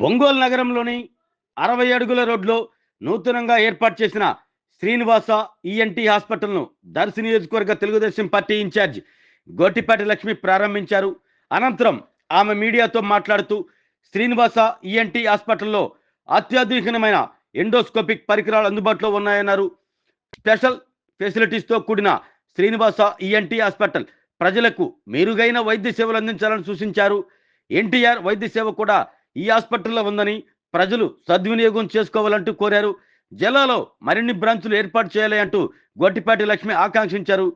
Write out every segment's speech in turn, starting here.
ఒంగోలు నగరంలోని 60 అడుగుల రోడ్లో నూతనంగా ఏర్పాటు చేసిన శ్రీనివాస ఈఎన్టీ హాస్పిటల్ను దర్శి నియోజకవర్గ తెలుగుదేశం పార్టీ ఇన్ఛార్జ్ గోటిపాటి లక్ష్మి ప్రారంభించారు. అనంతరం ఆమె మీడియాతో మాట్లాడుతూ శ్రీనివాస ఈఎన్టీ హాస్పిటల్లో అత్యాధునికమైన ఎండోస్కోపిక్ పరికరాలు అందుబాటులో ఉన్నాయన్నారు. స్పెషల్ ఫెసిలిటీస్తో కూడిన శ్రీనివాస ఈఎన్టీ హాస్పిటల్ ప్రజలకు మెరుగైన వైద్య సేవలు అందించాలని సూచించారు. ఎన్టీఆర్ వైద్య సేవ కూడా ఈ హాస్పిటల్లో ఉందని ప్రజలు సద్వినియోగం చేసుకోవాలంటూ కోరారు. జిల్లాలో మరిన్ని బ్రాంచులు ఏర్పాటు చేయాలి అంటూ గొట్టిపాటి లక్ష్మి ఆకాంక్షించారు.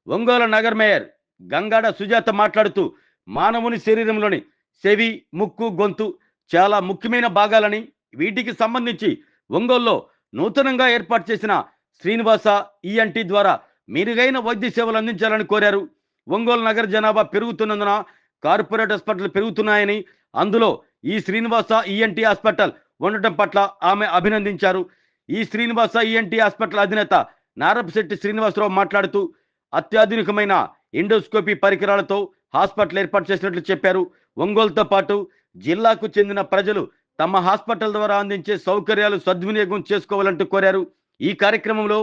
ఒంగోలు నగర మేయర్ గంగాడ సుజాత మాట్లాడుతూ మానవుని శరీరంలోని చెవి, ముక్కు, గొంతు చాలా ముఖ్యమైన భాగాలని, వీటికి సంబంధించి ఒంగోలులో నూతనంగా ఏర్పాటు చేసిన శ్రీనివాస ఈఎన్టీ ద్వారా మెరుగైన వైద్య సేవలు అందించాలని కోరారు. ఒంగోలు నగర జనాభా పెరుగుతున్నందున కార్పొరేట్ హాస్పిటల్ పెరుగుతున్నాయని, అందులో ఈ శ్రీనివాస ఈఎన్టీ హాస్పిటల్ ఉండటం పట్ల ఆమె అభినందించారు. ఈ శ్రీనివాస ఈఎన్టీ హాస్పిటల్ అధినేత నారపశెట్టి శ్రీనివాసరావు మాట్లాడుతూ అత్యాధునికమైన ఎండోస్కోపీ పరికరాలతో హాస్పిటల్ ఏర్పాటు చేసినట్లు చెప్పారు. ఒంగోలుతో పాటు జిల్లాకు చెందిన ప్రజలు తమ హాస్పిటల్ ద్వారా అందించే సౌకర్యాలు సద్వినియోగం చేసుకోవాలంటూ కోరారు. ఈ కార్యక్రమంలో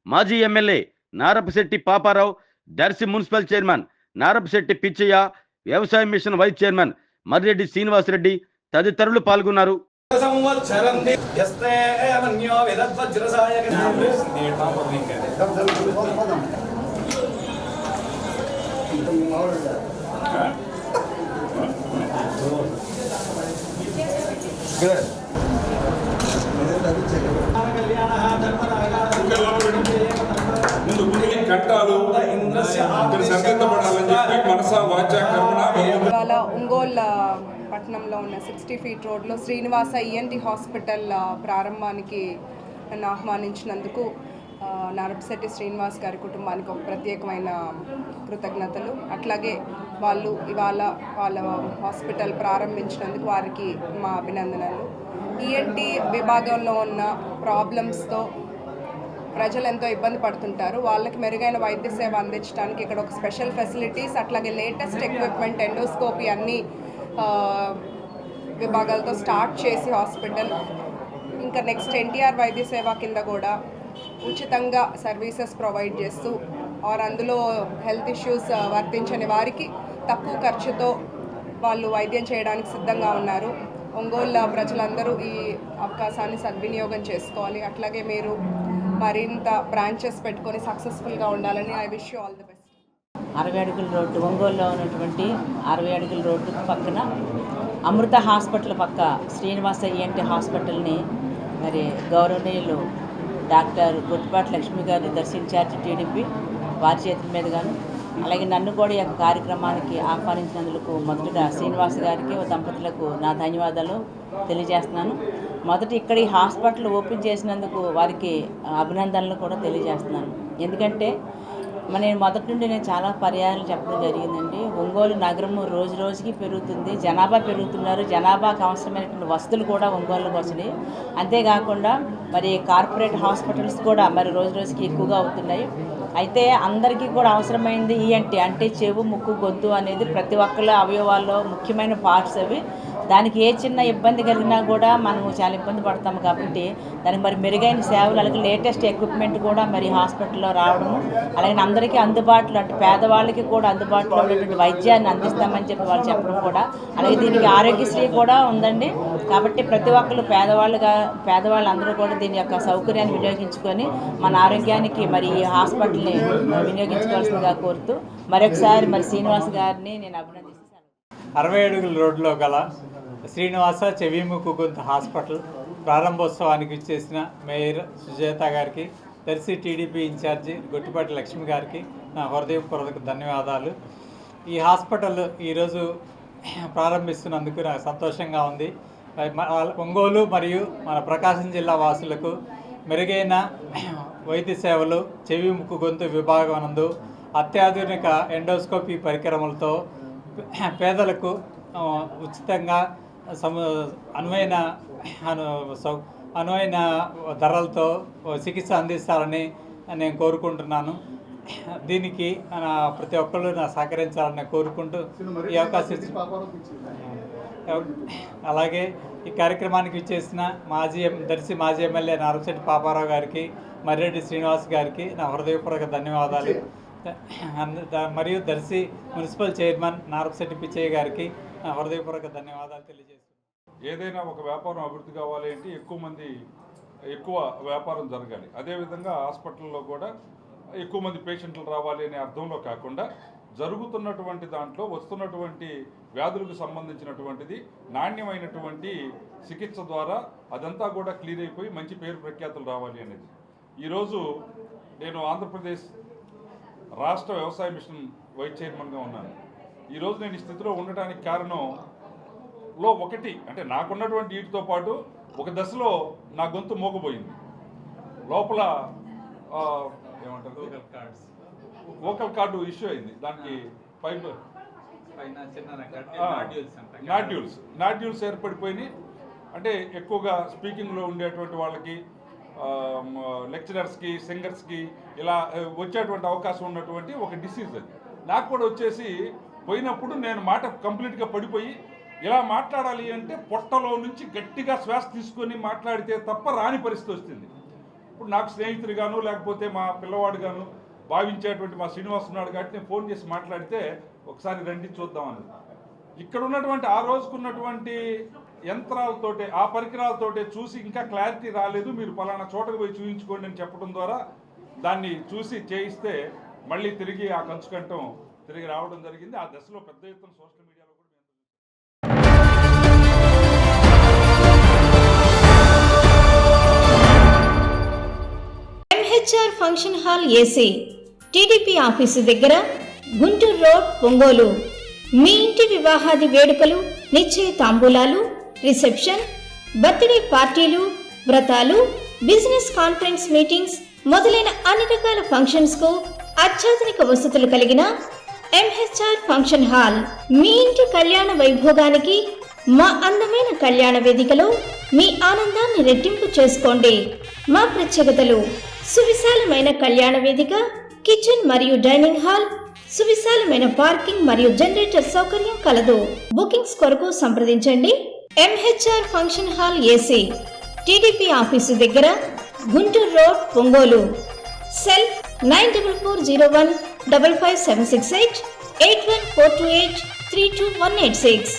మాజీ MLA Narapasetti Paparao, Darsi municipal chairman Narapasetti Pichaiah, వ్యవసాయ mission vice chairman Marreddy Srinivasa Reddy తదితరులు పాల్గొన్నారు. ఇవాళ ఒంగోలు పట్టణంలో ఉన్న 60 ఫీట్ రోడ్లో శ్రీనివాస ఈఎన్టీ హాస్పిటల్ ప్రారంభానికి నన్ను ఆహ్వానించినందుకు నారపశెట్టి శ్రీనివాస్ గారి కుటుంబానికి ఒక ప్రత్యేకమైన కృతజ్ఞతలు. అట్లాగే వాళ్ళు ఇవాళ వాళ్ళ హాస్పిటల్ ప్రారంభించినందుకు వారికి మా అభినందనలు. ఈఎన్టీ విభాగంలో ఉన్న ప్రాబ్లమ్స్తో ప్రజలు ఎంతో ఇబ్బంది పడుతుంటారు. వాళ్ళకి మెరుగైన వైద్య సేవ అందించడానికి ఇక్కడ ఒక స్పెషల్ ఫెసిలిటీస్, అట్లాగే లేటెస్ట్ ఎక్విప్మెంట్, ఎండోస్కోపీ అన్ని విభాగాలతో స్టార్ట్ చేసి హాస్పిటల్ ఇంకా నెక్స్ట్ ఎన్టీఆర్ వైద్య సేవ కింద కూడా ఉచితంగా సర్వీసెస్ ప్రొవైడ్ చేస్తూ అందులో హెల్త్ ఇష్యూస్ వర్తించని వారికి తక్కువ ఖర్చుతో వాళ్ళు వైద్యం చేయడానికి సిద్ధంగా ఉన్నారు. ఒంగోలు ప్రజలందరూ ఈ అవకాశాన్ని సద్వినియోగం చేసుకోవాలి. అట్లాగే మీరు మరింత బ్రాంచెస్ పెట్టుకొని సక్సెస్ఫుల్గా ఉండాలని I wish you all the best. 60 అడుగుల రోడ్డు, ఒంగోలులో ఉన్నటువంటి 60 అడుగుల రోడ్డు పక్కన అమృత హాస్పిటల్ పక్క శ్రీనివాస ఈఎన్టీ హాస్పిటల్ని మరి గౌరవనీయులు డాక్టర్ గొట్టిపాటి లక్ష్మి గారిని దర్శించారు టీడీపీ వారి చేతుల మీదుగాను. అలాగే నన్ను కూడా ఈ యొక్క కార్యక్రమానికి ఆహ్వానించినందుకు మొదటగా శ్రీనివాస్ గారికి, దంపతులకు నా ధన్యవాదాలు తెలియజేస్తున్నాను. మొదట ఇక్కడ ఈ హాస్పిటల్ ఓపెన్ చేసినందుకు వారికి అభినందనలు కూడా తెలియజేస్తున్నాను. ఎందుకంటే నేను మొదటి నుండి చాలా పర్యాయాలు చెప్పడం జరిగిందండి. ఒంగోలు నగరము రోజు రోజుకి పెరుగుతుంది, జనాభా పెరుగుతున్నారు, జనాభాకు అవసరమైనటువంటి వసతులు కూడా ఒంగోలుకి వచ్చినాయి. అంతేకాకుండా మరి కార్పొరేట్ హాస్పిటల్స్ కూడా మరి రోజు రోజుకి ఎక్కువగా అవుతున్నాయి. అయితే అందరికీ కూడా అవసరమైంది ఈఎన్టీ అంటే చెవు, ముక్కు, గొంతు అనేది ప్రతి ఒక్కళ్ళ అవయవాల్లో ముఖ్యమైన పార్ట్స్ అవి. దానికి ఏ చిన్న ఇబ్బంది కలిగినా కూడా మనము చాలా ఇబ్బంది పడతాము. కాబట్టి దానికి మరి మెరుగైన సేవలు, అలాగే లేటెస్ట్ ఎక్విప్మెంట్ కూడా మరి హాస్పిటల్లో రావడము, అలాగే అందరికీ అందుబాటులో అంటే పేదవాళ్ళకి కూడా అందుబాటులో ఉన్నటువంటి వైద్యాన్ని అందిస్తామని చెప్పి వాళ్ళు చెప్పడం కూడా, అలాగే దీనికి ఆరోగ్యశ్రీ కూడా ఉందండి. కాబట్టి ప్రతి ఒక్కరు పేదవాళ్ళందరూ కూడా దీని యొక్క సౌకర్యాన్ని వినియోగించుకొని మన ఆరోగ్యానికి మరి ఈ హాస్పిటల్ని వినియోగించుకోవాల్సిందిగా కోరుతూ మరొకసారి మరి శ్రీనివాస్ గారిని నేను అభినందిస్తున్నాను. 60 అడుగుల రోడ్లో గల శ్రీనివాస చెవి, ముక్కు, గొంతు హాస్పిటల్ ప్రారంభోత్సవానికి ఇచ్చేసిన మేయర్ సుజాత గారికి, దర్శి టీడీపీ ఇన్ఛార్జి గొట్టిపాటి లక్ష్మి గారికి నా హృదయపూర్వక ధన్యవాదాలు. ఈ హాస్పిటల్ ఈరోజు ప్రారంభిస్తున్నందుకు నాకు సంతోషంగా ఉంది. ఒంగోలు మరియు మన ప్రకాశం జిల్లా వాసులకు మెరుగైన వైద్య సేవలు, చెవి, ముక్కు, గొంతు విభాగం నందు అత్యాధునిక ఎండోస్కోపీ పరికరములతో పేదలకు ఉచితంగా అనువైన ధరలతో చికిత్స అందిస్తారని నేను కోరుకుంటున్నాను. దీనికి ప్రతి ఒక్కళ్ళు సహకరించాలని కోరుకుంటూ ఈ అవకాశం అలాగే ఈ కార్యక్రమానికి ఇచ్చేసిన దర్శి మాజీ ఎమ్మెల్యే నారపశెట్టి పాపారావు గారికి, మర్రెడ్డి శ్రీనివాస్ గారికి నా హృదయపూర్వక ధన్యవాదాలు. మరియు దర్శి మున్సిపల్ చైర్మన్ నారపశెట్టి పిచ్చయ్య గారికి నా హృదయపూర్వక ధన్యవాదాలు తెలియజేస్తున్నాను. ఏదైనా ఒక వ్యాపారం అభివృద్ధి కావాలి అంటే ఎక్కువ వ్యాపారం జరగాలి. అదేవిధంగా హాస్పిటల్లో కూడా ఎక్కువ మంది పేషెంట్లు రావాలి అనే అర్థంలో కాకుండా జరుగుతున్నటువంటి దాంట్లో వస్తున్నటువంటి వ్యాధులకు సంబంధించినటువంటిది నాణ్యమైనటువంటి చికిత్స ద్వారా అదంతా కూడా క్లియర్ అయిపోయి మంచి పేరు ప్రఖ్యాతులు రావాలి అనేది. ఈరోజు నేను ఆంధ్రప్రదేశ్ రాష్ట్ర వ్యవసాయ మిషన్ వైస్ చైర్మన్గా ఉన్నాను. ఈరోజు నేను ఈ స్థితిలో ఉండటానికి కారణంలో ఒకటి అంటే నాకున్నటువంటి వీటితో పాటు ఒక దశలో నా గొంతు మోగబోయింది. లోపల ఏమంటారు వోకల్ కార్డు ఇష్యూ అయింది. దానికి నాడ్యూల్స్ ఏర్పడిపోయినాయి. అంటే ఎక్కువగా స్పీకింగ్లో ఉండేటువంటి వాళ్ళకి, లెక్చరర్స్కి, సింగర్స్కి ఇలా వచ్చేటువంటి అవకాశం ఉన్నటువంటి ఒక డిసీజ్ అది. నాకు కూడా వచ్చేసి పోయినప్పుడు నేను మాట కంప్లీట్గా పడిపోయి ఇలా మాట్లాడాలి అంటే పొట్టలో నుంచి గట్టిగా శ్వాస తీసుకొని మాట్లాడితే తప్ప రాని పరిస్థితి వస్తుంది. ఇప్పుడు నాకు స్నేహితుడిగాను లేకపోతే మా పిల్లవాడుగాను భావించేటువంటి మా శ్రీనివాస్ ఉన్నాడు కాబట్టి నేను ఫోన్ చేసి మాట్లాడితే ఒకసారి రండి చూద్దామని. ఇక్కడ ఉన్నటువంటి ఆ రోజుకున్నటువంటి యంత్రాలతోటే, ఆ పరికరాలతోటే చూసి ఇంకా క్లారిటీ రాలేదు, మీరు పలానా చోటకు పోయి చూపించుకోండి అని చెప్పడం ద్వారా దాన్ని చూసి చేయిస్తే మళ్ళీ తిరిగి ఆ కంచుకంఠం తిరిగి రావడం జరిగింది. ఆ దశలో పెద్ద ఎత్తున సోషల్ మీడియాలో కూడా MHR function hall AC, TDP office దగ్గర, గుంటూరు రోడ్, ఒంగోలు. మీ ఇంటి వివాహాది వేడుకలు, నిశ్చయ తాంబూలాలు, రిసెప్షన్, బర్త్డే పార్టీలు, వ్రతాలు, బిజినెస్ కాన్ఫరెన్స్ మీటింగ్స్ మొదలైన అన్ని రకాల ఫంక్షన్స్ కు అత్యాధునిక వసతులు కలిగిన ఎంహెచ్ఆర్ ఫంక్షన్ హాల్. మీ ఇంటి కళ్యాణ వైభోగానికి మా అందమైన కళ్యాణ వేదికలో మీ ఆనందాన్ని రెట్టింపు చేసుకోండి. మా ప్రత్యేకతలు: సువిశాలమైన కళ్యాణ వేదిక, కిచెన్ మరియు డైనింగ్ హాల్, సువిశాలమైన పార్కింగ్ మరియు జనరేటర్ సౌకర్యం కలదు. బుకింగ్స్ కొరకు సంప్రదించండి. MHR function hall AC, TDP office దగ్గర, గుంటూరు రోడ్, ఒంగోలు. సెల్ 9440155768 81428 32186.